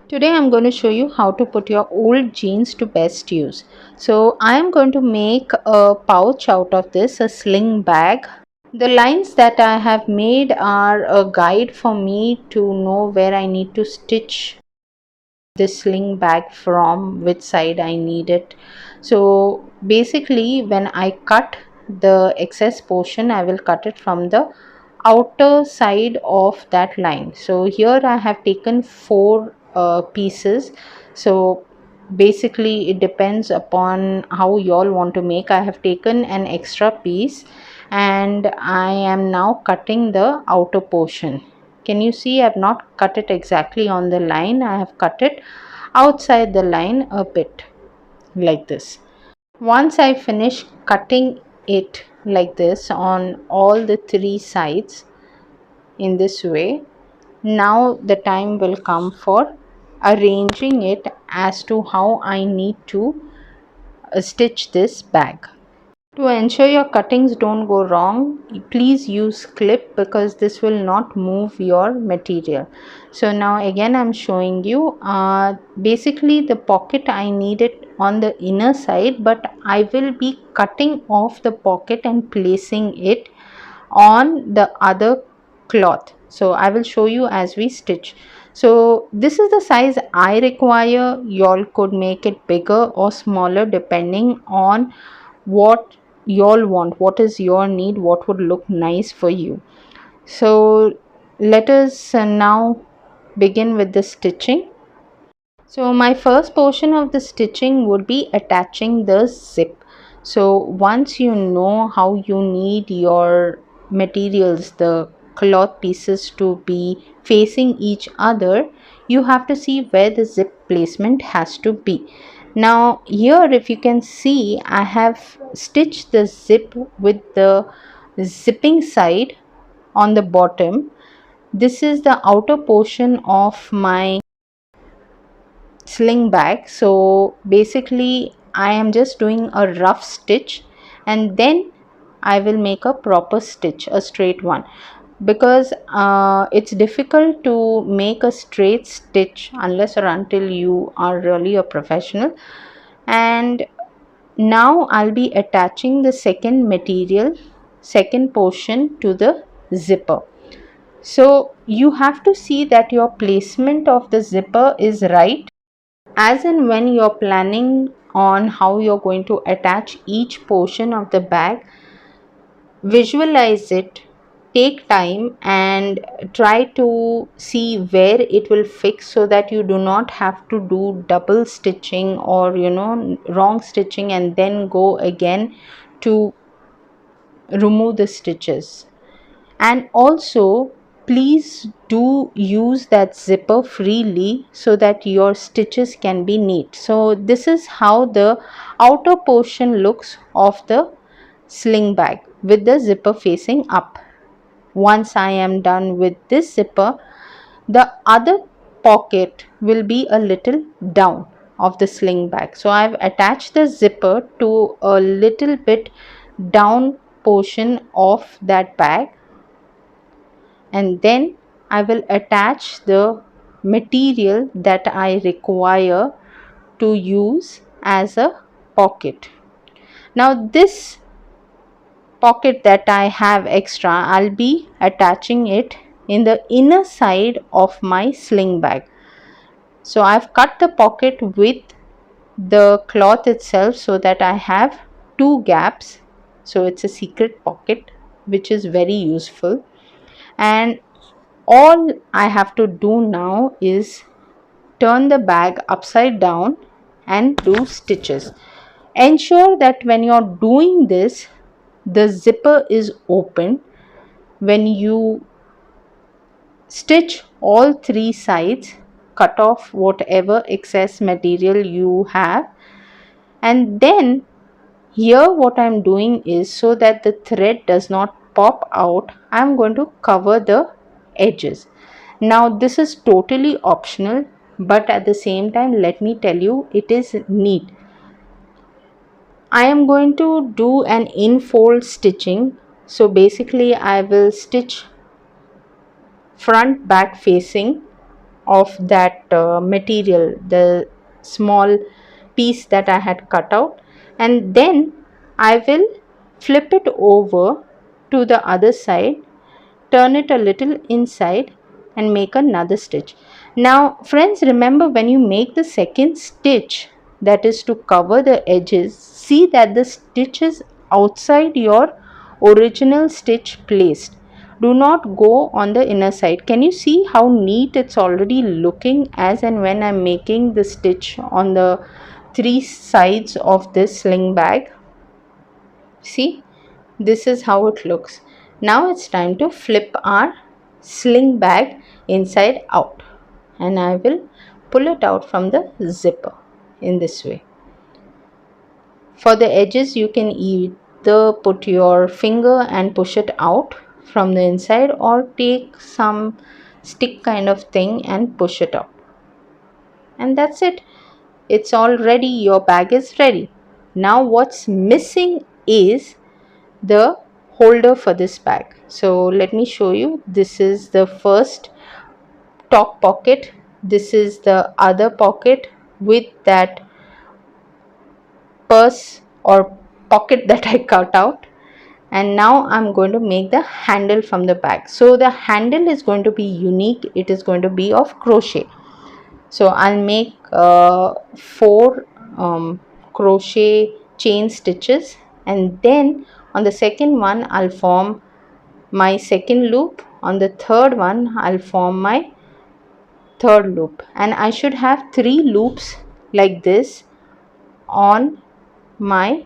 Today I'm going to show you how to put your old jeans to best use. So I am going to make a pouch out of this, a sling bag. The lines that I have made are a guide for me to know where I need to stitch this sling bag from, which side I need it. So basically when I cut the excess portion, I will cut it from the outer side of that line. So here I have taken four pieces. So basically it depends upon how you all want to make. I have taken an extra piece and I am now cutting the outer portion. Can you see? I have not cut it exactly on the line. I have cut it outside the line a bit, like this. Once I finish cutting it like this on all the three sides in this way, now the time will come for arranging it as to how I need to stitch this bag. To ensure your cuttings don't go wrong, please use clip because this will not move your material. So now again I'm showing you basically the pocket I need it on the inner side, but I will be cutting off the pocket and placing it on the other cloth. So I will show you as we stitch. So this is the size I require. Y'all could make it bigger or smaller depending on what y'all want, what is your need, what would look nice for you. So let us now begin with the stitching. So my first portion of the stitching would be attaching the zip. So once you know how you need your materials, the cloth pieces, to be facing each other, you have to see where the zip placement has to be. Now here if you can see, I have stitched the zip with the zipping side on the bottom. This is the outer portion of my sling bag. So basically I am just doing a rough stitch and then I will make a proper stitch, a straight one, because it's difficult to make a straight stitch unless or until you are really a professional. And now I'll be attaching the second portion to the zipper. So you have to see that your placement of the zipper is right, as in when you're planning on how you're going to attach each portion of the bag. Visualize it, take time and try to see where it will fix, so that you do not have to do double stitching or wrong stitching and then go again to remove the stitches. And also please do use that zipper freely so that your stitches can be neat. So this is how the outer portion looks of the sling bag with the zipper facing up. Once I am done with this zipper, the other pocket will be a little down of the sling bag. So I've attached the zipper to a little bit down portion of that bag, and then I will attach the material that I require to use as a pocket. Now this pocket that I have extra, I'll be attaching it in the inner side of my sling bag. So I've cut the pocket with the cloth itself so that I have two gaps. So it's a secret pocket which is very useful. And all I have to do now is turn the bag upside down and do stitches. Ensure that when you're doing this, the zipper is open. When you stitch all three sides, cut off whatever excess material you have, and then here what I'm doing is, so that the thread does not pop out, I'm going to cover the edges. Now this is totally optional, but at the same time let me tell you, it is neat. I am going to do an in-fold stitching. So basically I will stitch front back facing of that material, the small piece that I had cut out, and then I will flip it over to the other side, turn it a little inside and make another stitch. Now friends, remember, when you make the second stitch, that is to cover the edges, see that the stitch is outside your original stitch placed. Do not go on the inner side. Can you see how neat it's already looking as and when I'm making the stitch on the three sides of this sling bag? See, this is how it looks. Now it's time to flip our sling bag inside out, and I will pull it out from the zipper in this way. For the edges, you can either put your finger and push it out from the inside, or take some stick kind of thing and push it out. And that's it. It's all ready. Your bag is ready. Now what's missing is the holder for this bag. So let me show you. This is the first top pocket. This is the other pocket with that purse or pocket that I cut out. And now I'm going to make the handle from the bag. So the handle is going to be unique. It is going to be of crochet. So I'll make 4 crochet chain stitches, and then on the second one I'll form my second loop. On the third one I'll form my third loop, and I should have 3 loops like this on my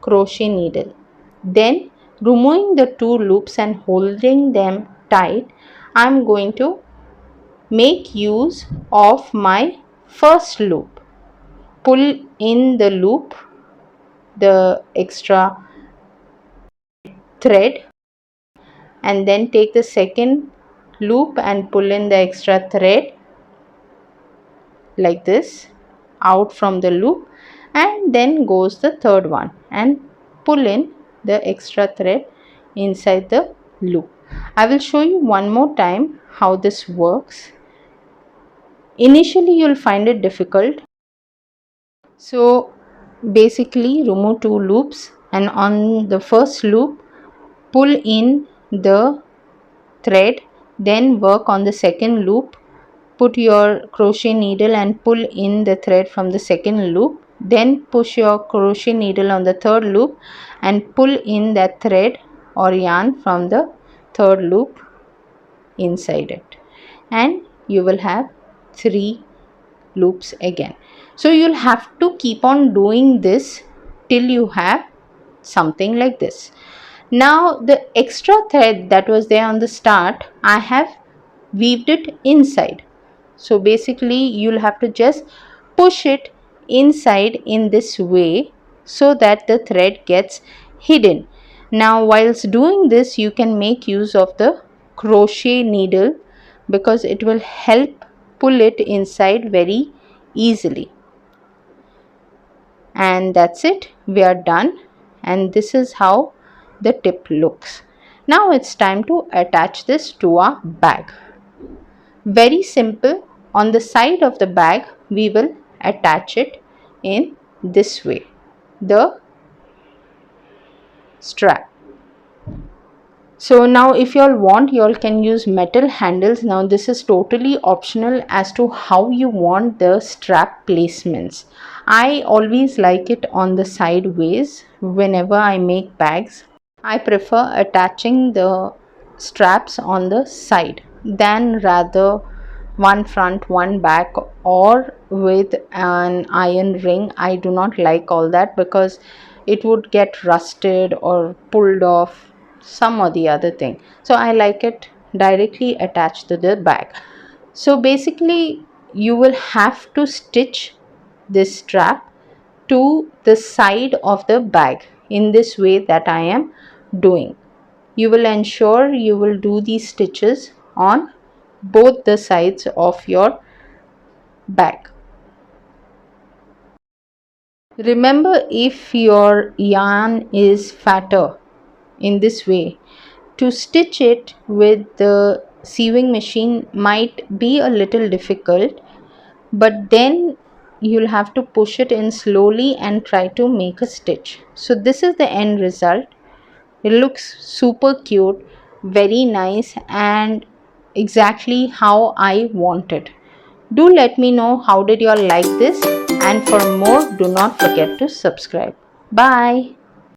crochet needle. Then removing the 2 loops and holding them tight, I'm going to make use of my first loop. Pull in the loop, the extra thread, and then take the second loop and pull in the extra thread like this out from the loop, and then goes the third one and pull in the extra thread inside the loop. I will show you one more time how this works. Initially you'll find it difficult, so basically remove 2 loops, and on the first loop pull in the thread, then work on the second loop, put your crochet needle and pull in the thread from the second loop, then push your crochet needle on the third loop and pull in that thread or yarn from the third loop inside it, and you will have 3 loops again. So you'll have to keep on doing this till you have something like this. Now the extra thread that was there on the start, I have weaved it inside. So basically you'll have to just push it inside in this way so that the thread gets hidden. Now whilst doing this, you can make use of the crochet needle because it will help pull it inside very easily. And that's it, we are done, and this is how the tip looks. Now it's time to attach this to our bag. Very simple. On the side of the bag we will attach it in this way, the strap. So now if you all want, you all can use metal handles. Now this is totally optional as to how you want the strap placements. I always like it on the sideways. Whenever I make bags, I prefer attaching the straps on the side than rather one front one back or with an iron ring. I do not like all that because it would get rusted or pulled off, some or the other thing. So I like it directly attached to the bag. So basically you will have to stitch this strap to the side of the bag in this way that I am doing. You will ensure you will do these stitches on both the sides of your bag. Remember, if your yarn is fatter, in this way, to stitch it with the sewing machine might be a little difficult, but then you'll have to push it in slowly and try to make a stitch. So this is the end result. It looks super cute, very nice, and exactly how I want it. Do let me know how did you all like this, and for more do not forget to subscribe. Bye.